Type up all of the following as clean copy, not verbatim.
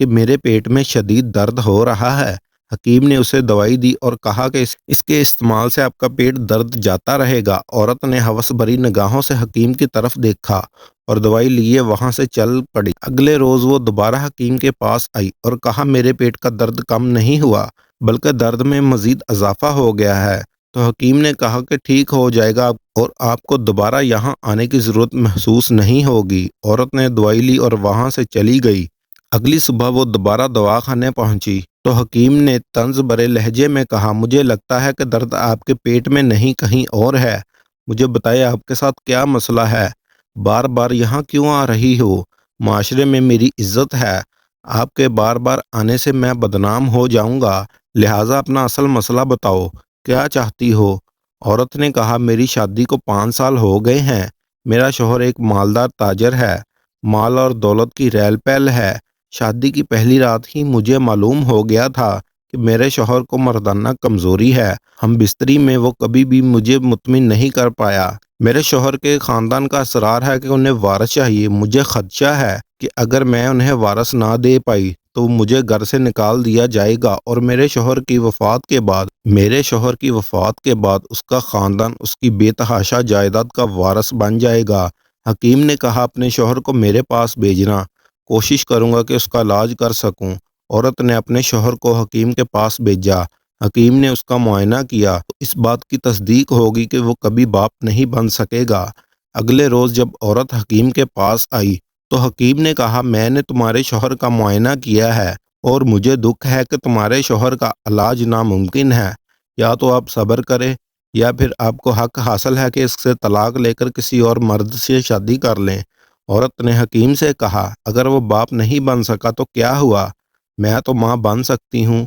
کہ میرے پیٹ میں شدید درد ہو رہا ہے۔ حکیم نے اسے دوائی دی اور کہا کہ اس کے استعمال سے آپ کا پیٹ درد جاتا رہے گا۔ عورت نے ہوس بھری نگاہوں سے حکیم کی طرف دیکھا اور دوائی لیے وہاں سے چل پڑی۔ اگلے روز وہ دوبارہ حکیم کے پاس آئی اور کہا میرے پیٹ کا درد کم نہیں ہوا بلکہ درد میں مزید اضافہ ہو گیا ہے۔ تو حکیم نے کہا کہ ٹھیک ہو جائے گا اور آپ کو دوبارہ یہاں آنے کی ضرورت محسوس نہیں ہوگی۔ عورت نے دوائی لی اور وہاں سے چلی گئی۔ اگلی صبح وہ دوبارہ دواخانے پہنچی تو حکیم نے طنز بھرے لہجے میں کہا مجھے لگتا ہے کہ درد آپ کے پیٹ میں نہیں کہیں اور ہے۔ مجھے بتائیے آپ کے ساتھ کیا مسئلہ ہے؟ بار بار یہاں کیوں آ رہی ہو؟ معاشرے میں میری عزت ہے، آپ کے بار بار آنے سے میں بدنام ہو جاؤں گا، لہٰذا اپنا اصل مسئلہ بتاؤ، کیا چاہتی ہو؟ عورت نے کہا میری شادی کو 5 سال ہو گئے ہیں، میرا شوہر ایک مالدار تاجر ہے، مال اور دولت کی ریل پیل ہے۔ شادی کی پہلی رات ہی مجھے معلوم ہو گیا تھا کہ میرے شوہر کو مردانہ کمزوری ہے۔ ہم بستری میں وہ کبھی بھی مجھے مطمئن نہیں کر پایا۔ میرے شوہر کے خاندان کا اصرار ہے کہ انہیں وارث چاہیے۔ مجھے خدشہ ہے کہ اگر میں انہیں وارث نہ دے پائی تو مجھے گھر سے نکال دیا جائے گا اور میرے شوہر کی وفات کے بعد اس کا خاندان اس کی بے تحاشا جائیداد کا وارث بن جائے گا۔ حکیم نے کہا اپنے شوہر کو میرے پاس بھیجنا، کوشش کروں گا کہ اس کا علاج کر سکوں۔ عورت نے اپنے شوہر کو حکیم کے پاس بھیجا۔ حکیم نے اس کا معائنہ کیا تو اس بات کی تصدیق ہوگی کہ وہ کبھی باپ نہیں بن سکے گا۔ اگلے روز جب عورت حکیم کے پاس آئی تو حکیم نے کہا میں نے تمہارے شوہر کا معائنہ کیا ہے اور مجھے دکھ ہے کہ تمہارے شوہر کا علاج ناممکن ہے۔ یا تو آپ صبر کریں یا پھر آپ کو حق حاصل ہے کہ اس سے طلاق لے کر کسی اور مرد سے شادی کر لیں۔ عورت نے حکیم سے کہا اگر وہ باپ نہیں بن سکا تو کیا ہوا، میں تو ماں بن سکتی ہوں۔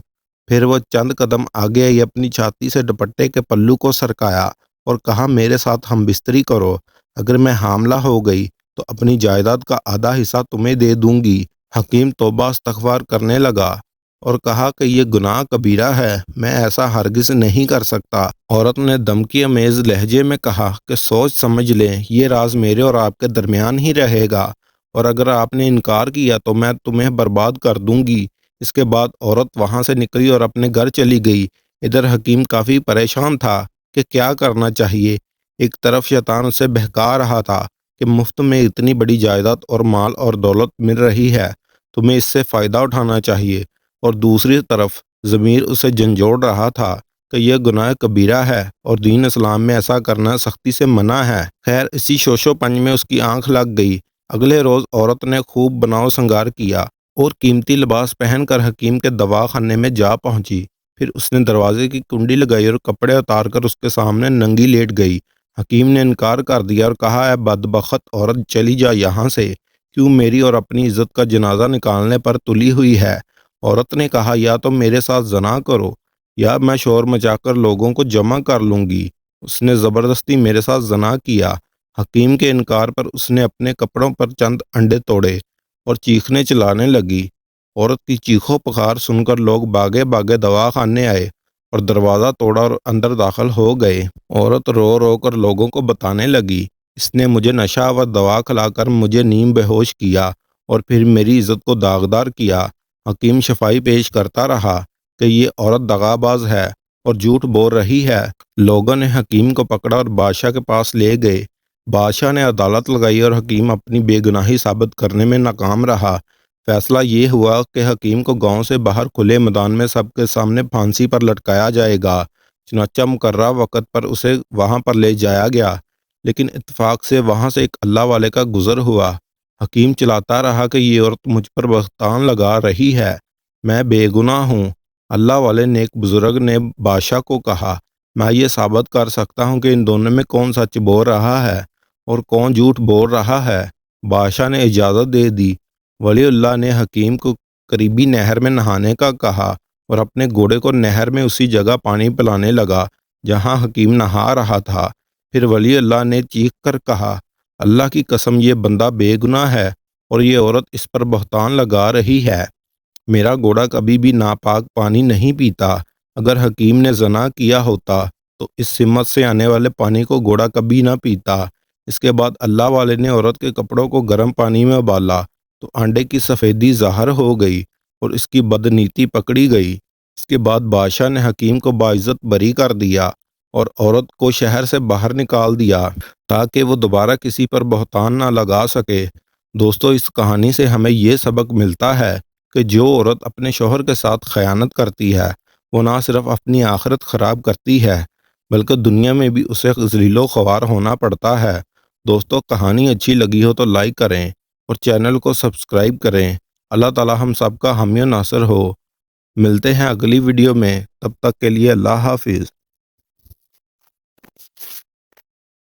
پھر وہ چند قدم آگے آئی، اپنی چھاتی سے دوپٹے کے پلو کو سرکایا اور کہا میرے ساتھ ہم بستری کرو، اگر میں حاملہ ہو گئی تو اپنی جائیداد کا آدھا حصہ تمہیں دے دوں گی۔ حکیم توبہ استغفار کرنے لگا اور کہا کہ یہ گناہ کبیرہ ہے، میں ایسا ہرگز نہیں کر سکتا۔ عورت نے دھمکی آمیز لہجے میں کہا کہ سوچ سمجھ لیں، یہ راز میرے اور آپ کے درمیان ہی رہے گا اور اگر آپ نے انکار کیا تو میں تمہیں برباد کر دوں گی۔ اس کے بعد عورت وہاں سے نکلی اور اپنے گھر چلی گئی۔ ادھر حکیم کافی پریشان تھا کہ کیا کرنا چاہیے۔ ایک طرف شیطان اسے بہکا رہا تھا کہ مفت میں اتنی بڑی جائیداد اور مال اور دولت مل رہی ہے، تمہیں اس سے فائدہ اٹھانا چاہیے، اور دوسری طرف ضمیر اسے جھنجھوڑ رہا تھا کہ یہ گناہ کبیرہ ہے اور دین اسلام میں ایسا کرنا سختی سے منع ہے۔ خیر اسی شوش و پنج میں اس کی آنکھ لگ گئی۔ اگلے روز عورت نے خوب بناؤ سنگار کیا اور قیمتی لباس پہن کر حکیم کے دواخانے میں جا پہنچی۔ پھر اس نے دروازے کی کنڈی لگائی اور کپڑے اتار کر اس کے سامنے ننگی لیٹ گئی۔ حکیم نے انکار کر دیا اور کہا اے بدبخت عورت، چلی جا یہاں سے، کیوں میری اور اپنی عزت کا جنازہ نکالنے پر تلی ہوئی ہے؟ عورت نے کہا یا تو میرے ساتھ زنا کرو یا میں شور مچا کر لوگوں کو جمع کر لوں گی۔ اس نے زبردستی میرے ساتھ زنا کیا۔ حکیم کے انکار پر اس نے اپنے کپڑوں پر چند انڈے توڑے اور چیخنے چلانے لگی۔ عورت کی چیخو پکار سن کر لوگ بھاگے بھاگے دواخانے آئے اور دروازہ توڑا اور اندر داخل ہو گئے۔ عورت رو رو کر لوگوں کو بتانے لگی اس نے مجھے نشہ آور دوا کھلا کر مجھے نیم بے ہوش کیا اور پھر میری عزت کو داغدار کیا۔ حکیم شفائی پیش کرتا رہا کہ یہ عورت دغا باز ہے اور جھوٹ بول رہی ہے۔ لوگوں نے حکیم کو پکڑا اور بادشاہ کے پاس لے گئے۔ بادشاہ نے عدالت لگائی اور حکیم اپنی بے گناہی ثابت کرنے میں ناکام رہا۔ فیصلہ یہ ہوا کہ حکیم کو گاؤں سے باہر کھلے میدان میں سب کے سامنے پھانسی پر لٹکایا جائے گا۔ چنانچہ مقررہ وقت پر اسے وہاں پر لے جایا گیا، لیکن اتفاق سے وہاں سے ایک اللہ والے کا گزر ہوا۔ حکیم چلاتا رہا کہ یہ عورت مجھ پر بہتان لگا رہی ہے، میں بے گناہ ہوں۔ اللہ والے نیک بزرگ نے بادشاہ کو کہا میں یہ ثابت کر سکتا ہوں کہ ان دونوں میں کون سچ بول رہا ہے اور کون جھوٹ بول رہا ہے۔ بادشاہ نے اجازت دے دی۔ ولی اللہ نے حکیم کو قریبی نہر میں نہانے کا کہا اور اپنے گھوڑے کو نہر میں اسی جگہ پانی پلانے لگا جہاں حکیم نہا رہا تھا۔ پھر ولی اللہ نے چیخ کر کہا اللہ کی قسم یہ بندہ بے گناہ ہے اور یہ عورت اس پر بہتان لگا رہی ہے۔ میرا گھوڑا کبھی بھی ناپاک پانی نہیں پیتا۔ اگر حکیم نے زنا کیا ہوتا تو اس سمت سے آنے والے پانی کو گھوڑا کبھی نہ پیتا۔ اس کے بعد اللہ والے نے عورت کے کپڑوں کو گرم پانی میں ابالا تو انڈے کی سفیدی ظاہر ہو گئی۔ اور اس کی بدنیتی پکڑی گئی۔ اس کے بعد بادشاہ نے حکیم کو باعزت بری کر دیا اور عورت کو شہر سے باہر نکال دیا تاکہ وہ دوبارہ کسی پر بہتان نہ لگا سکے۔ دوستو، اس کہانی سے ہمیں یہ سبق ملتا ہے کہ جو عورت اپنے شوہر کے ساتھ خیانت کرتی ہے وہ نہ صرف اپنی آخرت خراب کرتی ہے بلکہ دنیا میں بھی اسے ذلیل و خوار ہونا پڑتا ہے۔ دوستو، کہانی اچھی لگی ہو تو لائک کریں اور چینل کو سبسکرائب کریں۔ اللہ تعالی ہم سب کا حامی و ناصر ہو۔ ملتے ہیں اگلی ویڈیو میں، تب تک کے لیے اللہ حافظ۔